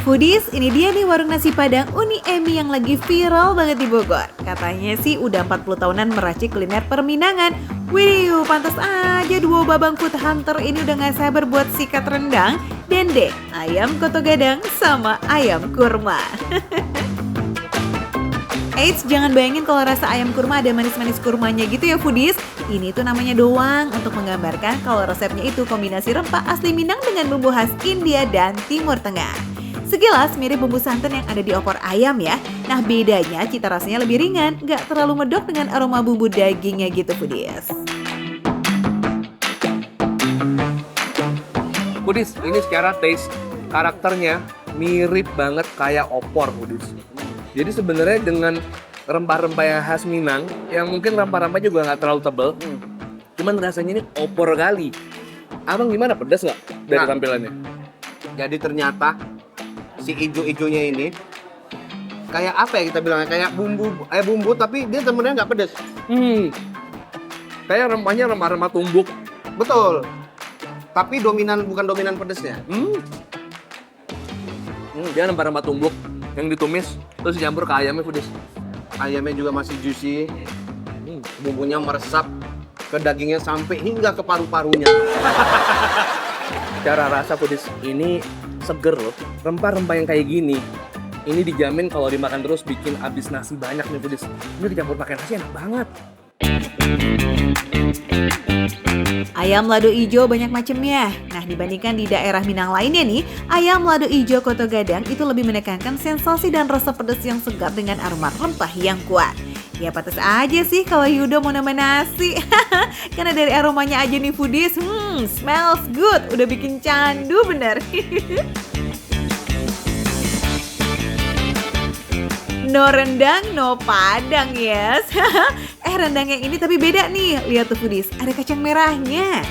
Foodies, ini dia nih warung nasi Padang Uni Emi yang lagi viral banget di Bogor. Katanya sih udah 40 tahunan meracik kuliner perminangan. Wih, pantas aja duo babang food hunter ini udah gak sabar buat sikat rendang, dendeng, ayam koto gadang, sama ayam kurma. Eits, jangan bayangin kalau rasa ayam kurma ada manis-manis kurmanya gitu ya Foodies. Ini tuh namanya doang untuk menggambarkan kalau resepnya itu kombinasi rempah asli Minang dengan bumbu khas India dan Timur Tengah. Sekilas mirip bumbu santan yang ada di opor ayam ya. Nah bedanya cita rasanya lebih ringan, gak terlalu medok dengan aroma bumbu dagingnya gitu Foodies. Foodies, ini secara taste, karakternya mirip banget kayak opor Foodies. Jadi sebenarnya dengan rempah-rempah yang khas Minang, yang mungkin rempah-rempahnya juga nggak terlalu tebal, cuman rasanya ini opor kali. Abang gimana, pedas nggak dari tampilannya? Jadi ternyata si ijo-ijonya ini kayak apa ya kita bilangnya, kayak bumbu tapi dia sebenarnya nggak pedas. Kayak rempahnya rempah-rempah tumbuk. Betul. Tapi bukan dominan pedasnya. Dia rempah-rempah tumbuk yang ditumis terus dicampur ke ayamnya Foodies. Ayamnya juga masih juicy. Bumbunya meresap ke dagingnya sampai hingga ke paru-parunya. Cara rasa Foodies, ini seger loh. Rempah-rempah yang kayak gini, ini dijamin kalau dimakan terus bikin habis nasi banyak nih Foodies. Ini dicampur pakai nasi enak banget. Ayam lado ijo banyak macamnya. Nah dibandingkan di daerah Minang lainnya nih, ayam lado ijo koto gadang itu lebih menekankan sensasi dan rasa pedas yang segar dengan aroma rempah yang kuat. Ya pantas aja sih kalau Yudo mau nambah nasi. Karena dari aromanya aja nih Foodies, smells good, udah bikin candu bener. No rendang, no padang, yes. Rendang yang ini tapi beda nih. Lihat tuh Foodies, ada kacang merahnya.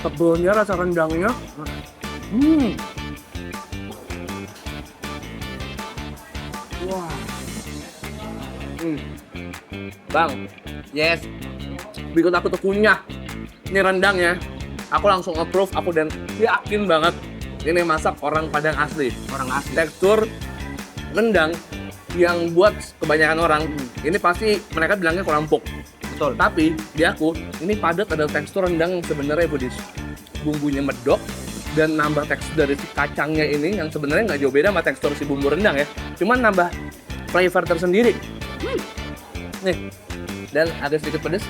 Tebelnya rasa rendangnya. Wah. Bang, Yes. bikin aku tuh kunyah. Ini rendangnya. Aku langsung approve, aku dan yakin banget ini masak orang Padang asli. Orang asli. Tekstur rendang yang buat kebanyakan orang, ini pasti mereka bilangnya kurang empuk. Betul. Tapi di aku, ini padat ada tekstur rendang yang sebenarnya Foodies. Bumbunya medok dan nambah tekstur dari si kacangnya ini yang sebenarnya nggak jauh beda sama tekstur si bumbu rendang ya. Cuman nambah flavor tersendiri. Nih, dan agak sedikit pedas.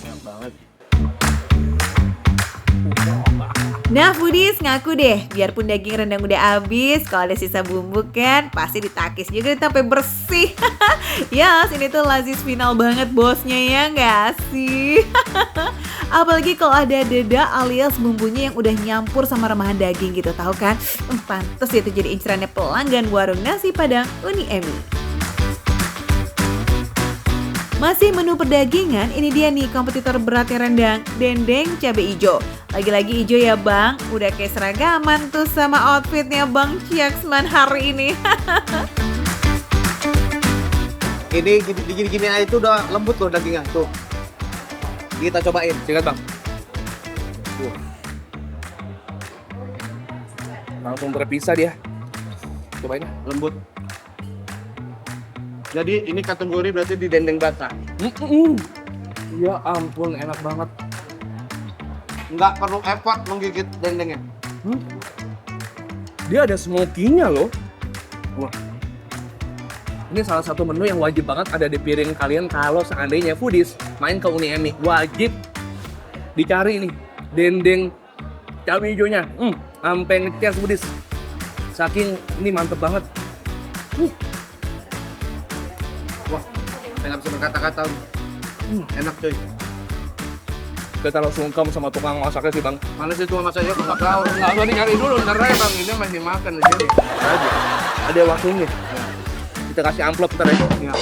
Enak banget. Nah Foodies, ngaku deh, biarpun daging rendang udah habis, kalau ada sisa bumbu kan pasti ditakis juga sampai bersih. Yes, ini tuh lazis final banget bosnya ya nggak sih? Apalagi kalau ada deda alias bumbunya yang udah nyampur sama remahan daging gitu, tahu kan? Pantes ya itu jadi incerannya pelanggan warung nasi Padang Uni Emi. Masih menu perdagingan, ini dia nih kompetitor beratnya rendang, dendeng cabai ijo. Lagi-lagi ijo ya bang, udah kayak seragaman tuh sama outfitnya Bang Ciaksman hari ini. Ini gini-gini aja itu udah lembut loh dagingnya tuh. Kita cobain. Sikat bang. Langsung terpisah dia. Cobain. Lembut. Jadi ini kategori berarti di dendeng basah. Ya ampun, enak banget. Nggak perlu effort menggigit dendengnya. Dia ada smoky-nya loh. Wah. Ini salah satu menu yang wajib banget ada di piring kalian kalau seandainya Foodies main ke Uni Emi. Wajib dicari nih dendeng cabai hijaunya. Sampai ngeces Foodies. Saking ini mantep banget. Wah, saya nggak bisa berkata-kata. Enak coy. Kita taruh sungkem sama tukang masaknya sih bang. Mana sih tuh masaknya nggak tahu. Nggak usah nyari dulu, ntar aja bang. Ini masih makan di sini. Aja. Ada waktunya. Kita kasih amplop ntar aja. Ya.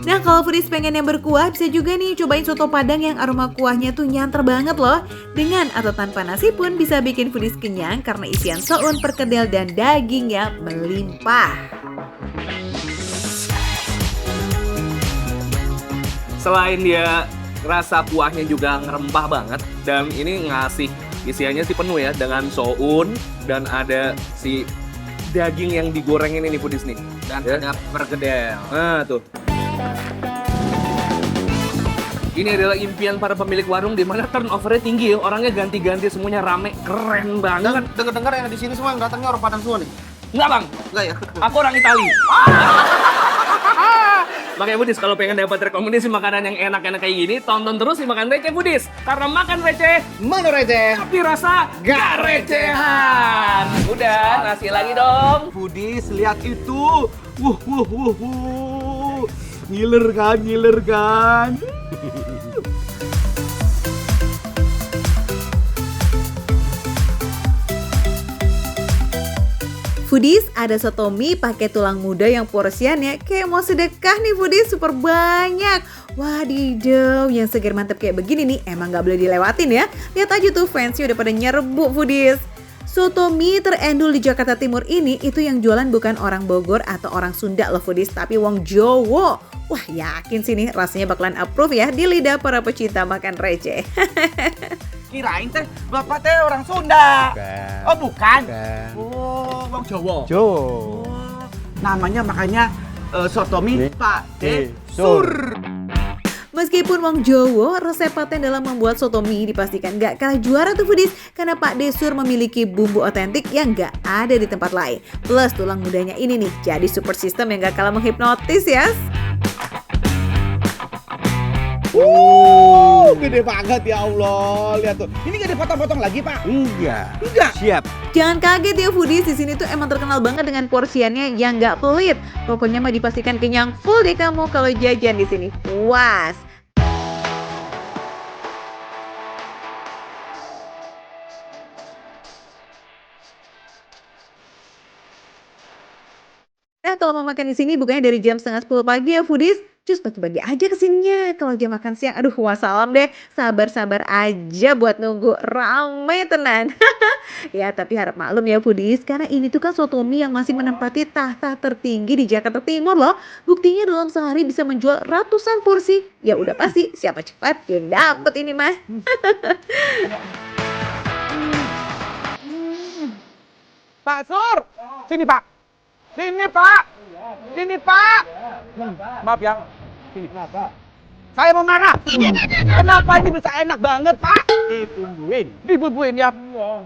Nah kalau Foodies pengen yang berkuah bisa juga nih cobain soto Padang yang aroma kuahnya tuh nyanter banget loh. Dengan atau tanpa nasi pun bisa bikin Foodies kenyang karena isian soun, perkedel, dan dagingnya melimpah. Selain dia rasa kuahnya juga ngerempah banget, dan ini ngasih isiannya sih penuh ya dengan soun dan ada si daging yang digoreng ini nih foodies nih. Dan Ya. ada pergedel. Nah tuh. Ini adalah impian para pemilik warung di mana turnovernya tinggi ya. Orangnya ganti-ganti semuanya rame, keren banget. Dengar-dengar yang di sini semua yang datangnya orang Padang semua nih. Enggak bang, Enggak ya? aku orang Itali. Makanya Foodies, kalau pengen dapat rekomendasi makanan yang enak-enak kayak gini, tonton terus di Makan Receh Foodies. Karena makan receh, Mana receh? tapi rasa gak recehan. Udah, ngasih lagi dong. Foodies, lihat itu. Ngiler kan, ngiler kan. Foodies, ada soto mie pakai tulang muda yang porsiannya kayak mau sedekah nih Foodies, super banyak. Wadidaw, yang segar mantep kayak begini nih emang gak boleh dilewatin ya. Lihat aja tuh fansnya udah pada nyerbu Foodies. Soto mie terendul di Jakarta Timur ini itu yang jualan bukan orang Bogor atau orang Sunda loh Foodies, tapi wong Jowo. Wah yakin sih nih rasanya bakalan approve ya di lidah para pecinta makan receh. Kirain teh bapak teh orang Sunda. Bukan. Oh bukan? Bukan. Oh, Bang Jawa. Jo. Oh, namanya makanya soto mie Mie Pak De Sur. Sur. Meskipun wong Jowo, resep paten dalam membuat soto mie dipastikan gak kalah juara tuh Foodies karena Pak Desur memiliki bumbu otentik yang gak ada di tempat lain. Plus tulang mudanya ini nih jadi super system yang gak kalah menghipnotis ya. Gede banget ya Allah. Lihat tuh. Ini gak dipotong-potong lagi, Pak? Enggak. Enggak. Siap. Jangan kaget ya Foodies, di sini tuh emang terkenal banget dengan porsiannya yang gak pelit. Pokoknya mah dipastikan kenyang full deh kamu kalau jajan di sini. Puas. Nah, kalau mau makan di sini bukannya dari jam setengah 10 pagi ya Foodies. Cus bagi-bagi aja kesininya. Kalau jam makan siang, aduh wassalam deh. Sabar-sabar aja buat nunggu. Rame tenan. Ya, tapi harap maklum ya Foodies. Karena ini tuh kan soto mie yang masih menempati tahta tertinggi di Jakarta Timur loh. Buktinya dalam sehari bisa menjual ratusan porsi. Ya udah pasti siapa cepat yang dapet ini mah. Pak Sur. Sini, Pak. Sini, Pak. Sini, Pak. Maaf ya. Sini. Saya mau marah. Kenapa ini bisa enak banget, Pak? Dibumbuin. Dibumbuin ya.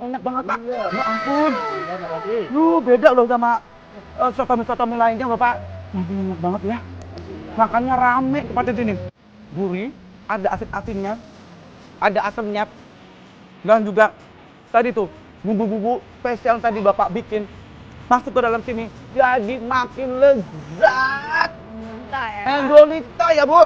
Enak banget, Pak. Ya ampun. Beda loh sama soto mie lainnya, Bapak. Enak banget ya. Makannya rame tempat ini. Gurih, ada asin-asinnya, ada asamnya, dan juga tadi tuh bumbu-bumbu spesial tadi Bapak bikin masuk ke dalam sini, jadi makin lezat. Endolita ya Bu.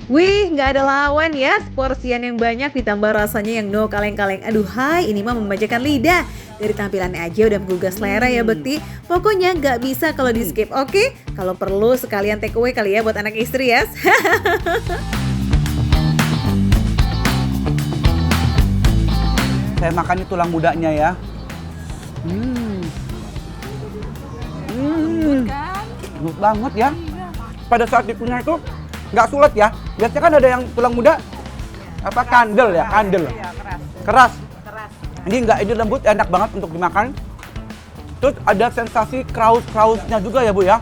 Wih, nggak ada lawan ya. Porsian yang banyak ditambah rasanya yang no kaleng-kaleng. Aduh hai, ini mah memanjakan lidah. Dari tampilannya aja udah menggugah selera ya Bekti. Pokoknya nggak bisa kalau di skip, oke? Kalau perlu sekalian take away kali ya buat anak istri ya. Saya makan ini tulang mudanya ya. Lembut banget ya. Pada saat dikunyah itu nggak sulit ya. Biasanya kan ada yang tulang muda apa kandel ya, kandel. Keras. Ini enggak, ini lembut, enak banget untuk dimakan. Terus ada sensasi kraus-krausnya juga ya Bu ya.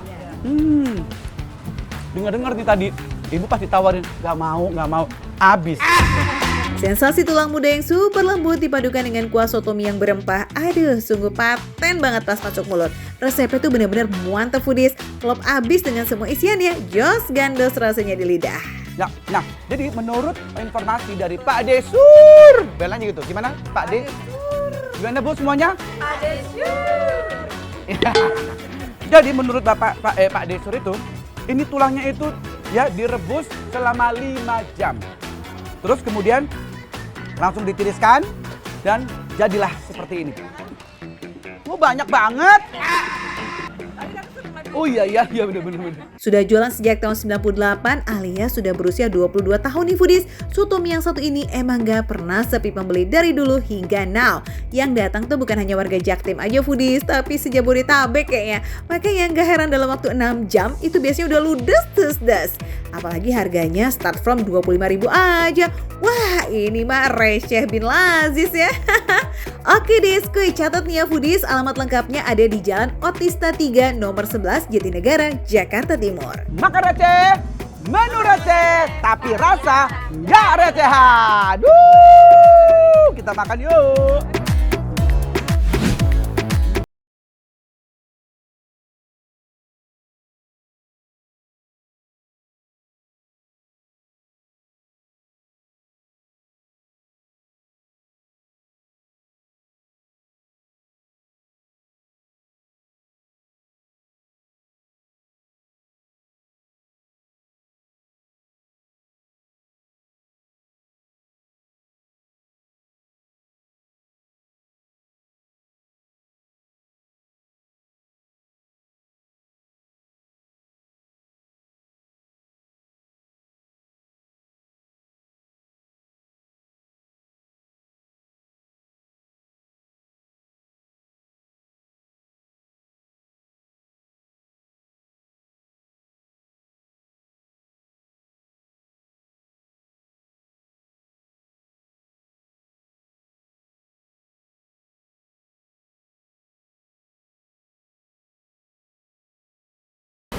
Dengar-dengar nih tadi, Ibu pasti tawarin, nggak mau, habis. Sensasi tulang muda yang super lembut dipadukan dengan kuah soto mie yang berempah. Aduh, sungguh paten banget pas masuk mulut. Resepnya tuh bener-bener mantap Foodies. Klop abis dengan semua isiannya, jos gandos rasanya di lidah. Nah, jadi menurut informasi dari Pak Desur, belanya gitu, gimana Pak De? Gimana Bu semuanya? Pak Desur. Jadi menurut Pak Desur itu, ini tulangnya itu ya direbus selama 5 jam. Terus kemudian langsung ditiriskan dan jadilah seperti ini. Oh banyak banget. Oh iya bener. Sudah jualan sejak tahun 98 alias sudah berusia 22 tahun nih foodies. Soto mie yang satu ini emang gak pernah sepi pembeli dari dulu hingga now. Yang datang tuh bukan hanya warga Jaktim aja foodies, tapi sejabodetabek kayaknya. Makanya gak heran dalam waktu 6 jam itu biasanya udah ludes des. Apalagi harganya start from 25.000 aja. Wah ini mah receh bin lazis ya. Oke deh, catat nih ya foodies, alamat lengkapnya ada di Jalan Otista 3 nomor 11 Jatinegara, Jakarta Timur. Makan receh, menu receh, tapi rasa nggak recehan. Kita makan yuk.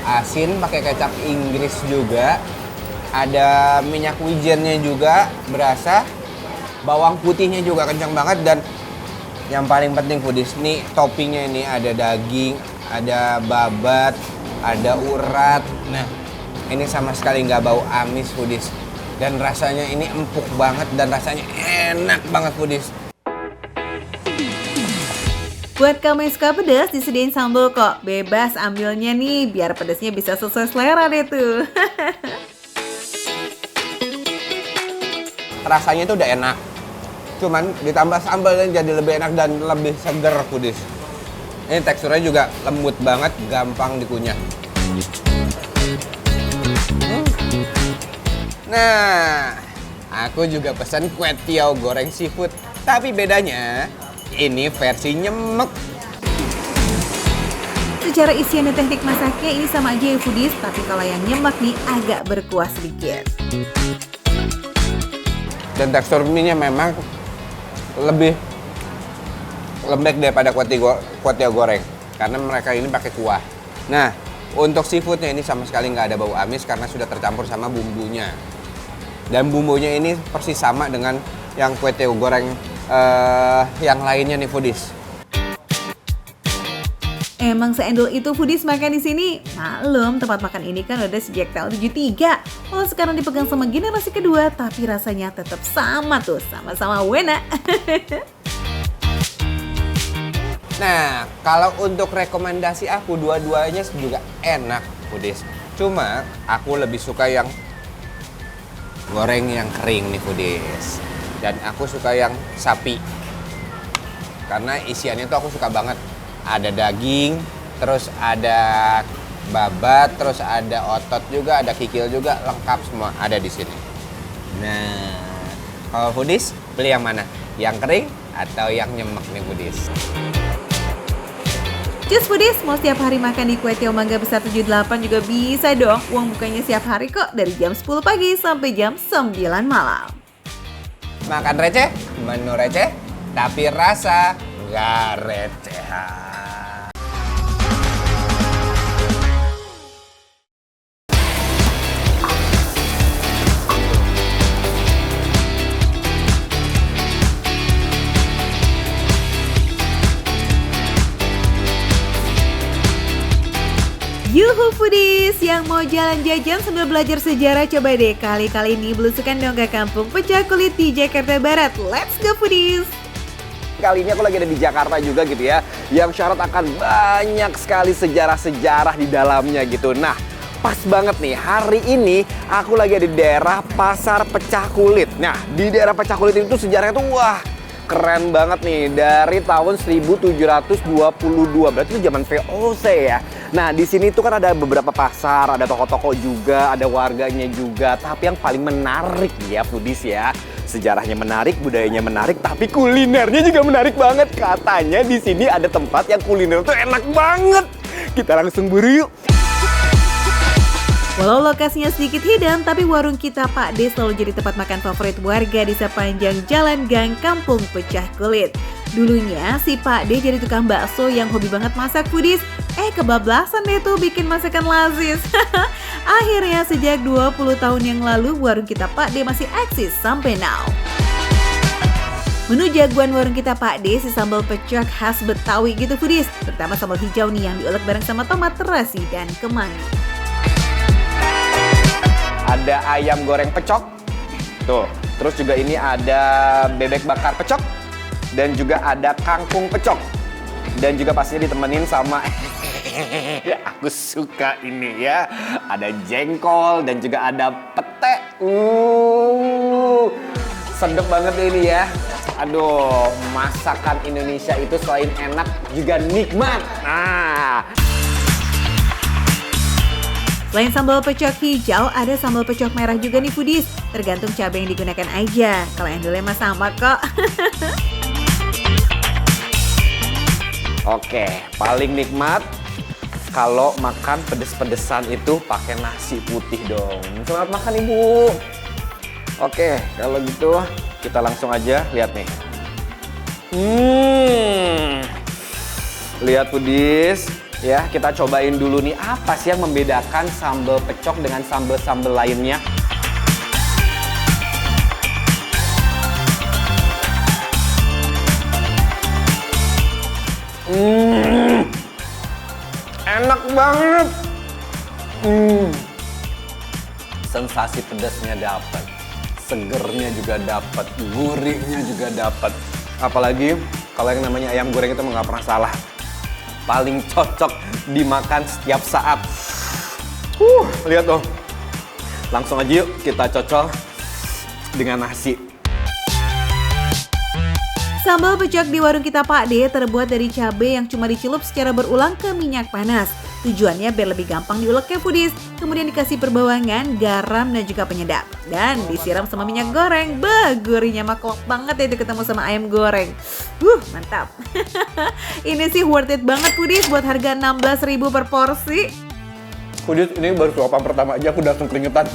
Asin pakai kecap Inggris juga. Ada minyak wijennya juga berasa. Bawang putihnya juga kencang banget dan yang paling penting foodies nih toppingnya ini ada daging, ada babat, ada urat. Nah, ini sama sekali nggak bau amis foodies. Dan rasanya ini empuk banget dan rasanya enak banget foodies. Buat kamu yang suka pedas, disediain sambal kok. Bebas ambilnya nih, biar pedasnya bisa sesuai selera deh tuh. Rasanya itu udah enak. Cuman ditambah sambalnya jadi lebih enak dan lebih seger foodies. Ini teksturnya juga lembut banget, gampang dikunyah. Nah, aku juga pesan kue tiaw goreng seafood. Tapi bedanya, ini versi nyemek. Secara isian dan teknik masaknya ini sama aja ya foodies, tapi kalau yang nyemek nih agak berkuah sedikit. Dan tekstur mie-nya memang lebih lembek daripada kue tiaw goreng. Karena mereka ini pakai kuah. Nah, untuk seafoodnya ini sama sekali nggak ada bau amis karena sudah tercampur sama bumbunya. Dan bumbunya ini persis sama dengan yang kue tiaw goreng yang lainnya nih foodies. Emang seendol itu foodies makan di sini. Maklum, tempat makan ini kan udah sejak tahun 73. Kalau sekarang dipegang sama generasi kedua, tapi rasanya tetap sama tuh, sama-sama wena. Nah, kalau untuk rekomendasi aku dua-duanya juga enak foodies. Cuma aku lebih suka yang goreng yang kering nih foodies. Dan aku suka yang sapi. Karena isiannya tuh aku suka banget. Ada daging, terus ada babat, terus ada otot juga, ada kikil juga, lengkap semua ada di sini. Nah, kalau foodies beli yang mana? Yang kering atau yang nyemek nih foodies? Just foodies, mau setiap hari makan di Kue Tiaw Mangga Besar 78 juga bisa dong. Uang bukanya setiap hari kok, dari jam 10 pagi sampai jam 9 malam. Makan receh, menu receh, tapi rasa nggak recehan. Yuhu foodies, yang mau jalan jajan sambil belajar sejarah coba deh kali-kali ini belusukan dong ke kampung pecah kulit di Jakarta Barat. Let's go foodies! Kali ini aku lagi ada di Jakarta juga gitu ya, yang syarat akan banyak sekali sejarah-sejarah di dalamnya gitu. Nah, pas banget nih, hari ini aku lagi ada di daerah Pasar Pecah Kulit. Nah, di daerah Pecah Kulit itu sejarahnya tuh wah, keren banget nih, dari tahun 1722, berarti itu zaman VOC ya. Nah, di sini tuh kan ada beberapa pasar, ada toko-toko juga, ada warganya juga. Tapi yang paling menarik ya, foodies ya. Sejarahnya menarik, budayanya menarik, tapi kulinernya juga menarik banget. Katanya di sini ada tempat yang kuliner tuh enak banget. Kita langsung buru yuk. Walau lokasinya sedikit hidden, tapi warung kita Pak D selalu jadi tempat makan favorit warga di sepanjang jalan gang Kampung Pecah Kulit. Dulunya si Pak D jadi tukang bakso yang hobi banget masak, foodies. Kebablasan deh tuh bikin masakan lazis. Akhirnya sejak 20 tahun yang lalu warung kita Pak D masih eksis sampai now. Menu jagoan warung kita Pak D si sambal pecok khas Betawi gitu, foodies. Terutama sambal hijau nih yang diulek bareng sama tomat terasi dan kemangi. Ada ayam goreng pecok. Tuh, terus juga ini ada bebek bakar pecok. Dan juga ada kangkung pecok. Dan juga pastinya ditemenin sama aku suka ini ya. Ada jengkol dan juga ada pete. Sedap banget ini ya. Aduh, masakan Indonesia itu selain enak juga nikmat. Nah, Selain sambal pecok hijau, ada sambal pecok merah juga nih, foodies. Tergantung cabai yang digunakan aja. Kalau endulnya mah sama kok. oke, paling nikmat kalau makan pedes-pedesan itu pakai nasi putih dong. Selamat makan Ibu. Oke, kalau gitu kita langsung aja lihat nih. Lihat foodies. Ya, kita cobain dulu nih apa sih yang membedakan sambal pecok dengan sambal-sambal lainnya. Enak banget. Sensasi pedasnya dapat, segernya juga dapat, gurihnya juga dapat. Apalagi kalau yang namanya ayam goreng itu nggak pernah salah. Paling cocok dimakan setiap saat. Lihat tuh. Langsung aja yuk kita cocol dengan nasi. Sambal pecok di warung kita Pak D terbuat dari cabai yang cuma dicelup secara berulang ke minyak panas. Tujuannya biar lebih gampang diuleknya, foodies. Kemudian dikasih perbawangan, garam, dan juga penyedap. Dan disiram sama minyak goreng. Gurihnya mah klop banget ya itu ketemu sama ayam goreng. Mantap. Ini sih worth it banget, foodies, buat harga 16.000 per porsi. Foodies, ini baru suapan pertama aja aku udah langsung keringetan.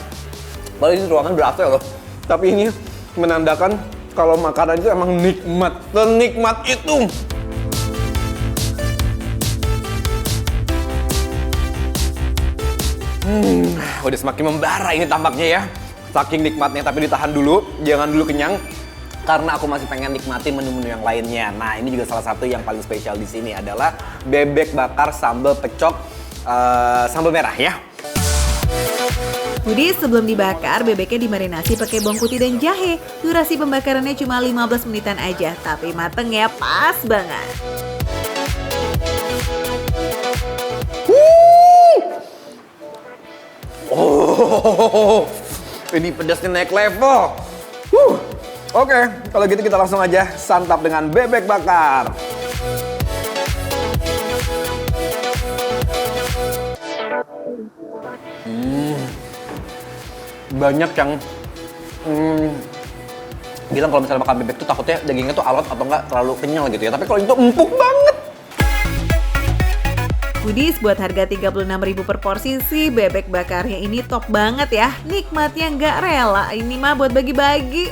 Padahal ini ruangan ber-AC loh. Tapi ini menandakan kalau makanan itu emang nikmat. Senikmat itu. Udah semakin membara ini tampaknya ya. Saking nikmatnya, tapi ditahan dulu. Jangan dulu kenyang. Karena aku masih pengen nikmatin menu-menu yang lainnya. Nah, ini juga salah satu yang paling spesial di sini adalah bebek bakar sambal pecok sambal merah ya. Foodies, sebelum dibakar, bebeknya dimarinasi pakai bawang putih dan jahe. Durasi pembakarannya cuma 15 menitan aja, tapi matengnya pas banget. Ini pedasnya naik level. Oke, kalau gitu kita langsung aja santap dengan bebek bakar. Banyak yang bilang kalau misalnya makan bebek tuh takutnya dagingnya tuh alot atau enggak terlalu kenyal gitu ya. Tapi kalau itu empuk banget. Foodies, buat harga 36.000 per porsi sih bebek bakarnya ini top banget ya. Nikmatnya nggak rela, ini mah buat bagi-bagi.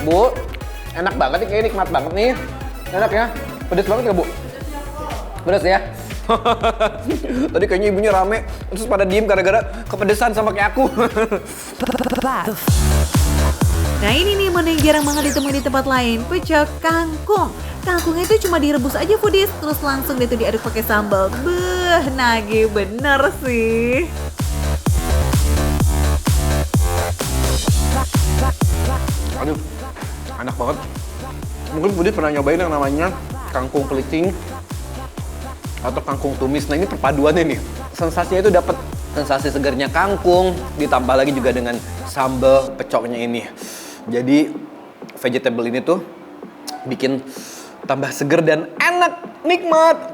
Bu, enak banget nih, kayaknya nikmat banget nih. Enak ya? Pedes banget ya, Bu? Pedes ya? Tadi kayaknya ibunya rame, terus pada diem gara-gara kepedesan sama kayak aku. Nah ini nih menu yang jarang banget ditemuin di tempat lain, pecok kangkung. Kangkungnya itu cuma direbus aja, foodies, terus langsung deh tuh diaduk pakai sambal. Nagih bener sih. Aduh, enak banget. Mungkin foodies pernah nyobain yang namanya kangkung peliting atau kangkung tumis. Nah ini perpaduannya nih, sensasinya itu dapat sensasi segarnya kangkung, ditambah lagi juga dengan sambal pecoknya ini. Jadi vegetable ini tuh bikin tambah seger dan enak, nikmat.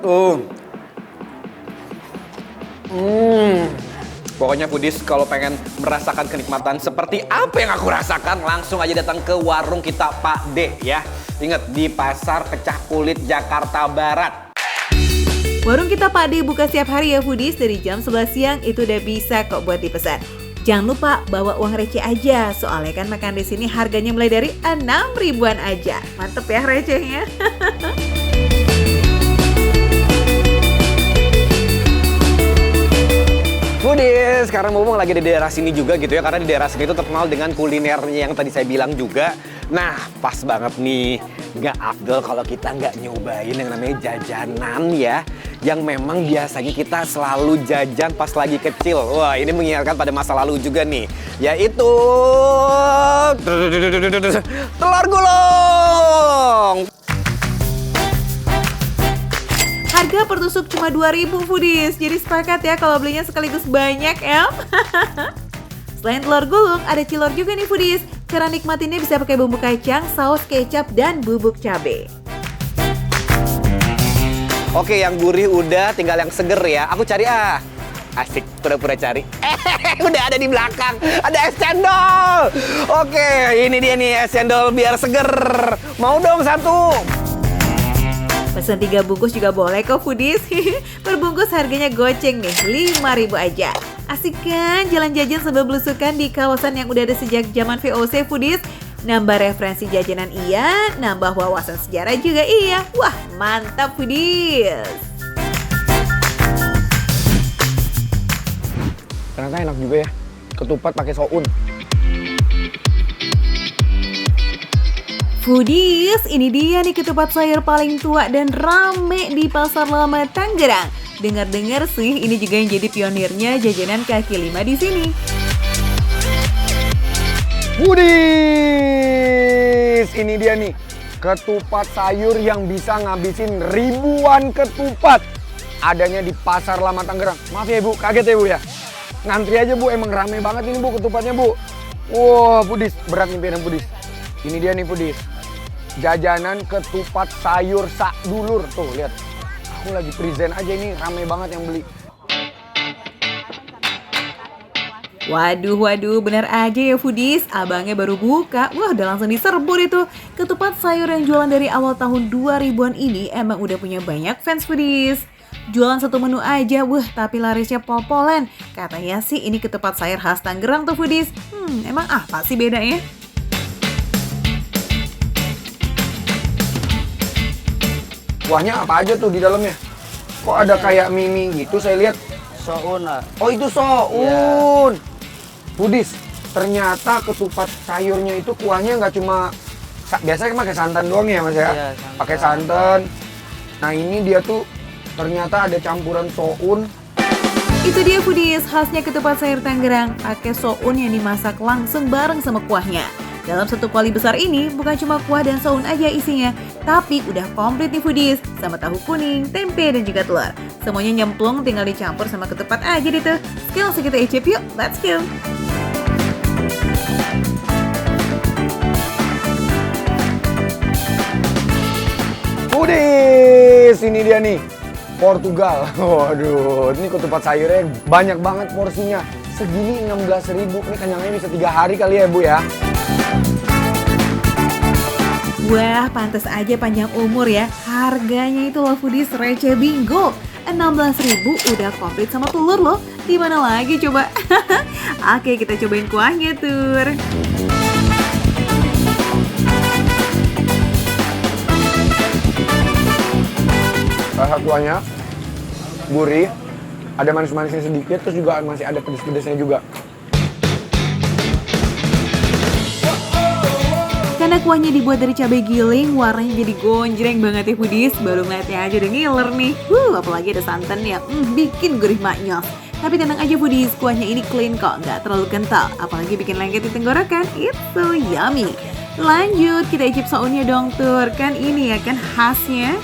Pokoknya Foodies kalau pengen merasakan kenikmatan seperti apa yang aku rasakan, langsung aja datang ke warung kita Pak D ya. Ingat, di Pasar Pecah Kulit Jakarta Barat. Warung kita Pak D buka setiap hari ya Foodies, dari jam 11 siang itu udah bisa kok buat dipesan. Jangan lupa bawa uang receh aja, soalnya kan makan di sini harganya mulai dari 6 ribuan aja. Mantep ya recehnya. Foodies, sekarang Bobong lagi di daerah sini juga gitu ya, karena di daerah sini itu terkenal dengan kulinernya yang tadi saya bilang juga. Nah, pas banget nih, nggak afdol kalau kita nggak nyobain yang namanya jajanan ya, yang memang biasanya kita selalu jajan pas lagi kecil. Wah, ini mengingatkan pada masa lalu juga nih, yaitu telur gulung. Harga per tusuk cuma 2.000 Foodies, jadi sepakat ya kalau belinya sekaligus banyak ya. Selain telur gulung, ada cilor juga nih Foodies. Cara nikmatinnya bisa pakai bumbu kacang, saus kecap, dan bubuk cabe. Oke, yang gurih udah, tinggal yang seger ya. Aku cari asik, pura-pura cari. Udah ada di belakang, ada es cendol. Oke, ini dia nih es cendol biar seger. Mau dong satu. Pesan 3 bungkus juga boleh kok Foodies. Per bungkus harganya goceng nih, 5.000 aja. Asik kan jalan jajan sambil belusukan di kawasan yang udah ada sejak zaman VOC Foodies. Nambah referensi jajanan iya, nambah wawasan sejarah juga iya. Wah, mantap Foodies. Ternyata enak juga ya, ketupat pakai soun. Foodies, ini dia nih ketupat sayur paling tua dan rame di Pasar Lama Tangerang. Dengar-dengar sih ini juga yang jadi pionirnya jajanan kaki lima di sini. Foodies, ini dia nih, ketupat sayur yang bisa ngabisin ribuan ketupat. Adanya di Pasar Lama Tangerang. Maaf ya Bu, kaget ya Bu ya. Ngantri aja Bu, emang rame banget ini Bu ketupatnya Bu. Wah Foodies, berat nih piring Foodies. Ini dia nih Foodies. Jajanan ketupat sayur sak dulur. Tuh lihat, aku lagi present aja ini, rame banget yang beli. Waduh, benar aja ya Foodies, abangnya baru buka, wah udah langsung diserbu itu. Ketupat sayur yang jualan dari awal tahun 2000-an ini emang udah punya banyak fans Foodies. Jualan satu menu aja, wah tapi larisnya pol-polan. Katanya sih ini ketupat sayur khas Tangerang tuh Foodies. Emang apa sih bedanya? Kuahnya apa aja tuh di dalamnya? Kok ada kayak mie gitu saya lihat. Soun lah. Oh itu soun. Foodies, ternyata ketupat sayurnya itu kuahnya nggak cuma biasanya pakai santan doang ya Mas ya? Iya, santan. Pakai santan. Nah ini dia tuh ternyata ada campuran soun. Itu dia Foodies, khasnya ketupat sayur Tangerang, pakai soun yang dimasak langsung bareng sama kuahnya. Dalam satu kuali besar ini bukan cuma kuah dan soun aja isinya, tapi udah komplit nih Foodies, sama tahu kuning, tempe, dan juga telur. Semuanya nyemplung, tinggal dicampur sama ketupat aja deh tuh. Sekarang langsung kita icip yuk, let's go! Foodies, ini dia nih, Portugal. Waduh, ini ketupat sayurnya banyak banget porsinya. Segini 16.000, ini kenyangnya bisa 3 hari kali ya Bu ya. Wah, pantas aja panjang umur ya. Harganya itu loh Foodies receh bingo. 16.000 udah komplit sama telur loh. Di mana lagi coba? Oke, kita cobain kuahnya, Tur. Rasa kuahnya gurih, ada manis-manisnya sedikit, terus juga masih ada pedes-pedesnya juga. Karena kuahnya dibuat dari cabai giling, warnanya jadi gonjreng banget ya Foodies. Baru ngeliatnya aja udah ngiler nih. Apalagi ada santan ya, bikin gurih maknyos. Tapi tenang aja Foodies, kuahnya ini clean kok, nggak terlalu kental. Apalagi bikin lengket di tenggorokan, it's so yummy. Lanjut, kita icip sounnya dong Tur. Kan ini ya kan khasnya.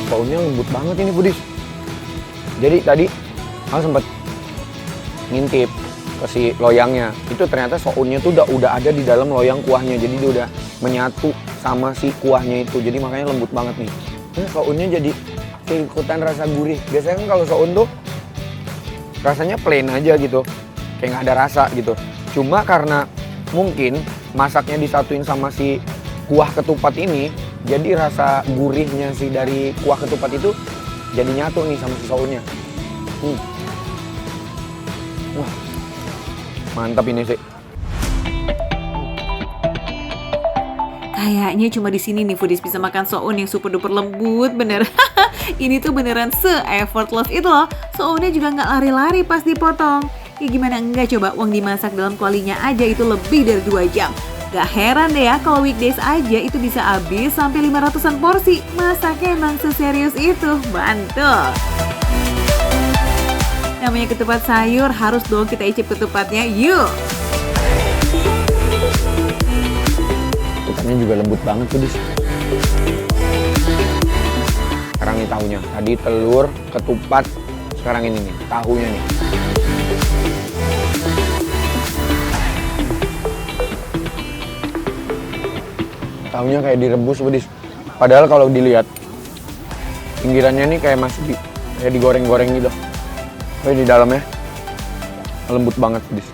Sounnya lembut banget ini Foodies. Jadi tadi aku sempat ngintip ke si loyangnya. Itu ternyata sounnya tuh udah ada di dalam loyang kuahnya. Jadi dia udah menyatu sama si kuahnya itu. Jadi makanya lembut banget nih. Ini sounnya jadi keikutan rasa gurih. Biasanya kan kalau soun tuh rasanya plain aja gitu. Kayak nggak ada rasa gitu. Cuma karena mungkin masaknya disatuin sama si kuah ketupat ini, jadi rasa gurihnya sih dari kuah ketupat itu jadi nyatu nih sama si sounnya. Wah, mantap ini sih. Kayaknya cuma di sini nih foodies bisa makan soun yang super duper lembut bener. Ini tuh beneran se-effortless itu loh. Sounnya juga nggak lari-lari pas dipotong. Ya gimana enggak coba, uang dimasak dalam kualinya aja itu lebih dari 2 jam. Gak heran deh ya kalau weekdays aja itu bisa habis sampai 500-an porsi. Masaknya emang seserius itu, mantul. Namanya ketupat sayur, harus dong kita icip ketupatnya, yuk. Ketupatnya juga lembut banget tuh, Dis. Sekarang nih tahunya. Tadi telur, ketupat, sekarang ini nih, tahunya nih. Tahunya kayak direbus, Dis. Padahal kalau dilihat pinggirannya nih kayak masih kayak digoreng-goreng gitu. Tapi di dalamnya lembut banget, Dis.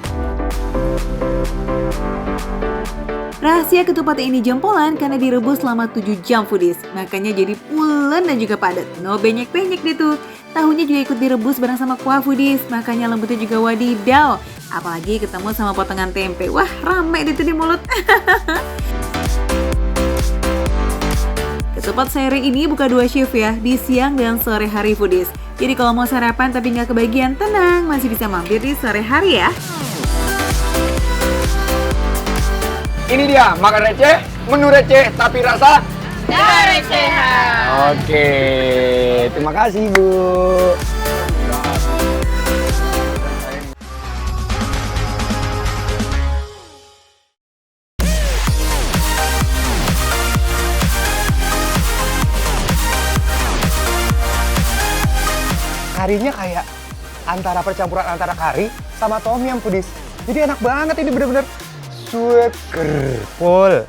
Rahasia ketupat ini jempolan karena direbus selama 7 jam foodies. Makanya jadi pulen dan juga padat. No benyek-benyek deh tuh. Tahunya juga ikut direbus bareng sama kuah foodies. Makanya lembutnya juga wadidaw. Apalagi ketemu sama potongan tempe. Wah, rame deh tuh di mulut. Ketupat seri ini buka 2 shift ya, di siang dan sore hari foodies. Jadi kalau mau sarapan tapi nggak kebagian, tenang, masih bisa mampir di sore hari ya. Ini dia, makan receh, menu receh, tapi rasa recehan. Oke, terima kasih Bu. Karinya kayak antara percampuran antara kari sama tom yum foodies. Jadi enak banget ini bener-bener suker full.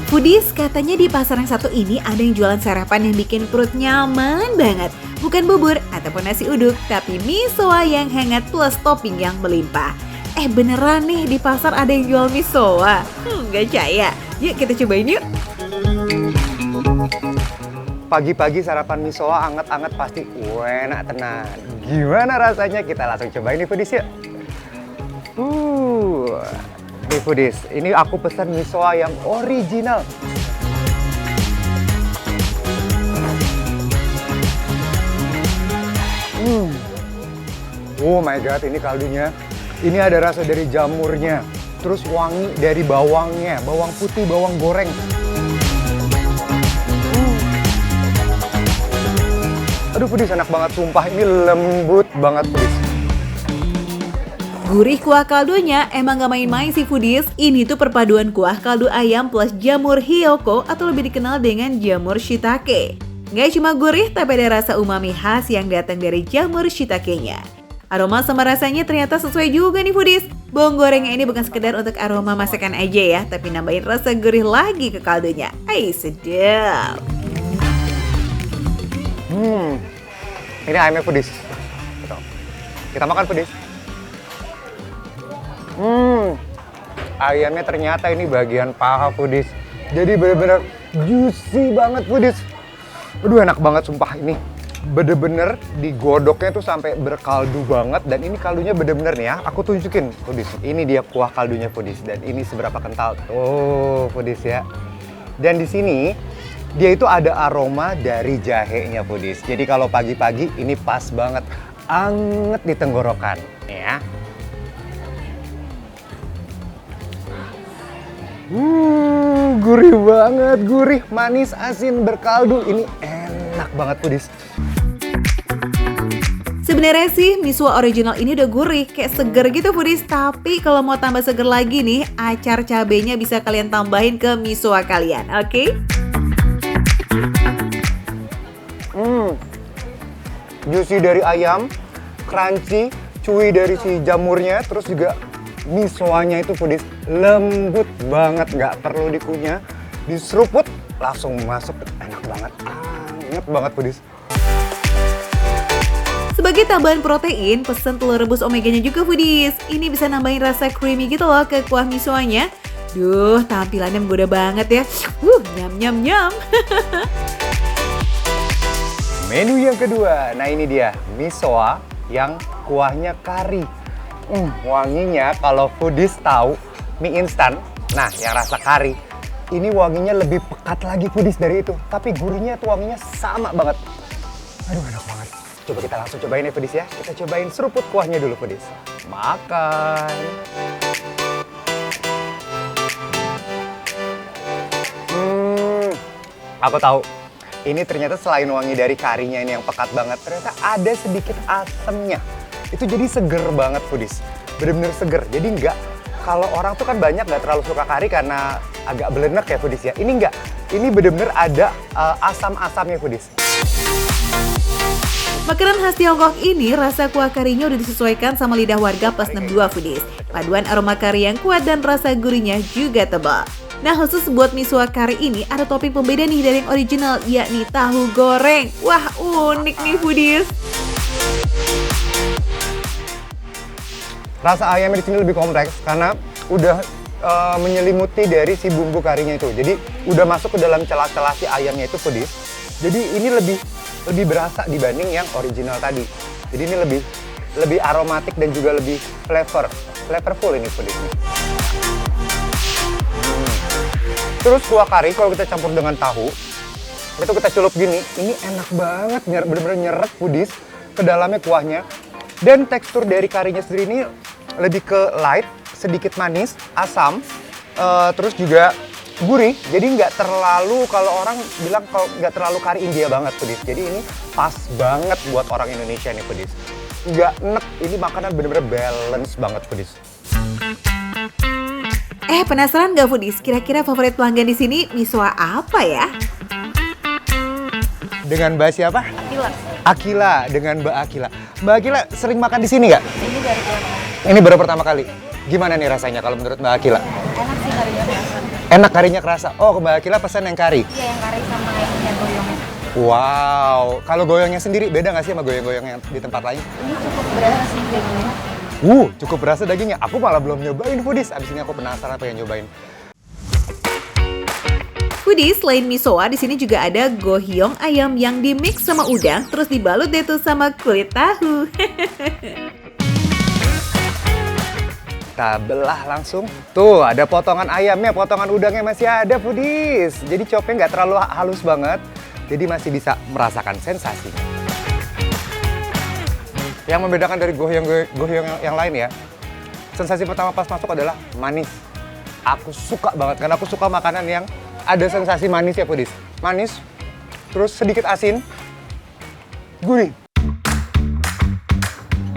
Foodies, katanya di pasar yang satu ini ada yang jualan sarapan yang bikin perut nyaman banget. Bukan bubur ataupun nasi uduk, tapi misoa yang hangat plus topping yang melimpah. Beneran nih di pasar ada yang jual misoa? Gak percaya. Yuk kita cobain yuk. Pagi-pagi sarapan misoa anget-anget pasti enak tenan. Gimana rasanya? Kita langsung cobain nih foodies yuk. Nih foodies, ini aku pesan misoa yang original. Oh my god, ini kaldunya. Ini ada rasa dari jamurnya. Terus wangi dari bawangnya, bawang putih, bawang goreng. Aduh foodies, enak banget sumpah. Ini lembut banget foodies. Gurih kuah kaldunya emang gak main-main sih foodies. Ini tuh perpaduan kuah kaldu ayam plus jamur hiyoko atau lebih dikenal dengan jamur shiitake. Gak cuma gurih tapi ada rasa umami khas yang datang dari jamur shiitakenya. Aroma sama rasanya ternyata sesuai juga nih foodies. Bawang gorengnya ini bukan sekedar untuk aroma masakan aja ya, tapi nambahin rasa gurih lagi ke kaldunya. Sedap. Ini ayamnya foodies. Kita makan foodies. Ayamnya ternyata ini bagian paha foodies. Jadi bener-bener juicy banget foodies. Aduh enak banget sumpah ini. Bener-bener digodoknya tuh sampai berkaldu banget. Dan ini kaldunya bener-bener nih ya, aku tunjukin foodies. Ini dia kuah kaldunya foodies. Dan ini seberapa kental. Oh foodies ya. Dan di sini dia itu ada aroma dari jahenya foodies. Jadi kalau pagi-pagi ini pas banget. Anget di tenggorokan ya. Gurih banget, gurih, manis, asin, berkaldu. Ini enak banget foodies. Sebenarnya sih miso original ini udah gurih, kayak seger gitu foodies. Tapi kalau mau tambah seger lagi nih, acar cabenya bisa kalian tambahin ke miso kalian, oke? Juicy dari ayam, crunchy, chewy dari si jamurnya, terus juga misoanya itu foodies lembut banget, nggak perlu dikunyah, diseruput langsung masuk, enak banget, anget banget foodies. Sebagai tambahan protein, pesen telur rebus omeganya juga foodies. Ini bisa nambahin rasa creamy gitu loh ke kuah misoanya. Duh, tampilannya menggoda banget ya. Nyam nyam nyam. Menu yang kedua, nah ini dia, misoa yang kuahnya kari. Wanginya kalau foodies tahu mie instan, nah yang rasa kari, ini wanginya lebih pekat lagi foodies dari itu. Tapi gurihnya tuh wanginya sama banget. Aduh enak banget. Coba kita langsung cobain ya foodies ya. Kita cobain seruput kuahnya dulu foodies. Makan. Aku tahu. Ini ternyata selain wangi dari karinya ini yang pekat banget, ternyata ada sedikit asemnya. Itu jadi seger banget foodies. Bener-bener seger. Jadi nggak, kalau orang tuh kan banyak nggak terlalu suka kari karena agak belenek ya foodies ya. Ini nggak. Ini bener-bener ada asam-asamnya foodies. Makanan khas Tiongkok ini rasa kuah karinya udah disesuaikan sama lidah warga plus 62 foodies. Paduan aroma kari yang kuat dan rasa gurihnya juga tebal. Nah, khusus buat misoa kari ini ada topping pembeda nih dari yang original, yakni tahu goreng. Wah, unik nih foodies. Rasa ayamnya di sini lebih kompleks karena udah menyelimuti dari si bumbu karinya itu. Jadi udah masuk ke dalam celah-celah si ayamnya itu foodies. Jadi ini lebih berasa dibanding yang original tadi. Jadi ini lebih aromatik dan juga lebih flavorful ini foodies. Terus kuah kari kalau kita campur dengan tahu, itu kita celup gini, ini enak banget, bener-bener nyeret foodies ke dalamnya kuahnya. Dan tekstur dari karinya sendiri ini lebih ke light, sedikit manis, asam, terus juga gurih. Jadi nggak terlalu, kalau orang bilang kalau nggak terlalu kari India banget foodies. Jadi ini pas banget buat orang Indonesia nih foodies. Nggak enek, ini makanan bener-bener balance banget foodies. Penasaran nggak foodies? Kira-kira favorit pelanggan di sini misoa apa ya? Dengan Mbak siapa? Akila. Akila, dengan Mbak Akila. Mbak Akila sering makan di sini nggak? Ini baru pertama kali. Ini baru pertama kali. Gimana nih rasanya kalau menurut Mbak Akila? Enak sih karinya kerasa. Enak karinya kerasa. Oh, Mbak Akila pesan yang kari? Iya, yang kari sama yang goyongnya. Wow, kalau goyongnya sendiri beda nggak sih sama goyong-goyong yang di tempat lain? Ini cukup berasa sih dagingnya. Cukup berasa dagingnya. Aku malah belum nyobain foodies. Abis ini aku penasaran pengen nyobain. Foodies, selain misoa, di sini juga ada gohyong ayam yang dimix sama udang, terus dibalut deh tuh sama kulit tahu. Kita belah langsung. Tuh, ada potongan ayamnya, potongan udangnya masih ada foodies. Jadi chopnya nggak terlalu halus banget. Jadi masih bisa merasakan sensasinya. Yang membedakan dari gohyong yang lain ya, sensasi pertama pas masuk adalah manis. Aku suka banget, karena aku suka makanan yang ada sensasi manis ya foodies. Manis, terus sedikit asin, gurih.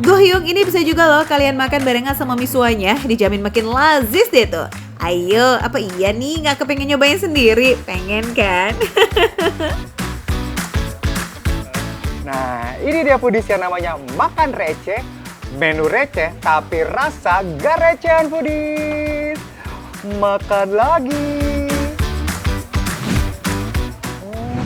Gohyong ini bisa juga loh kalian makan barengan sama misoanya, dijamin makin lazis deh tuh. Ayo, apa iya nih nggak kepengen nyobain sendiri? Pengen kan? Nah, ini dia foodies yang namanya makan receh, menu receh tapi rasa gak recehan foodies. Makan lagi.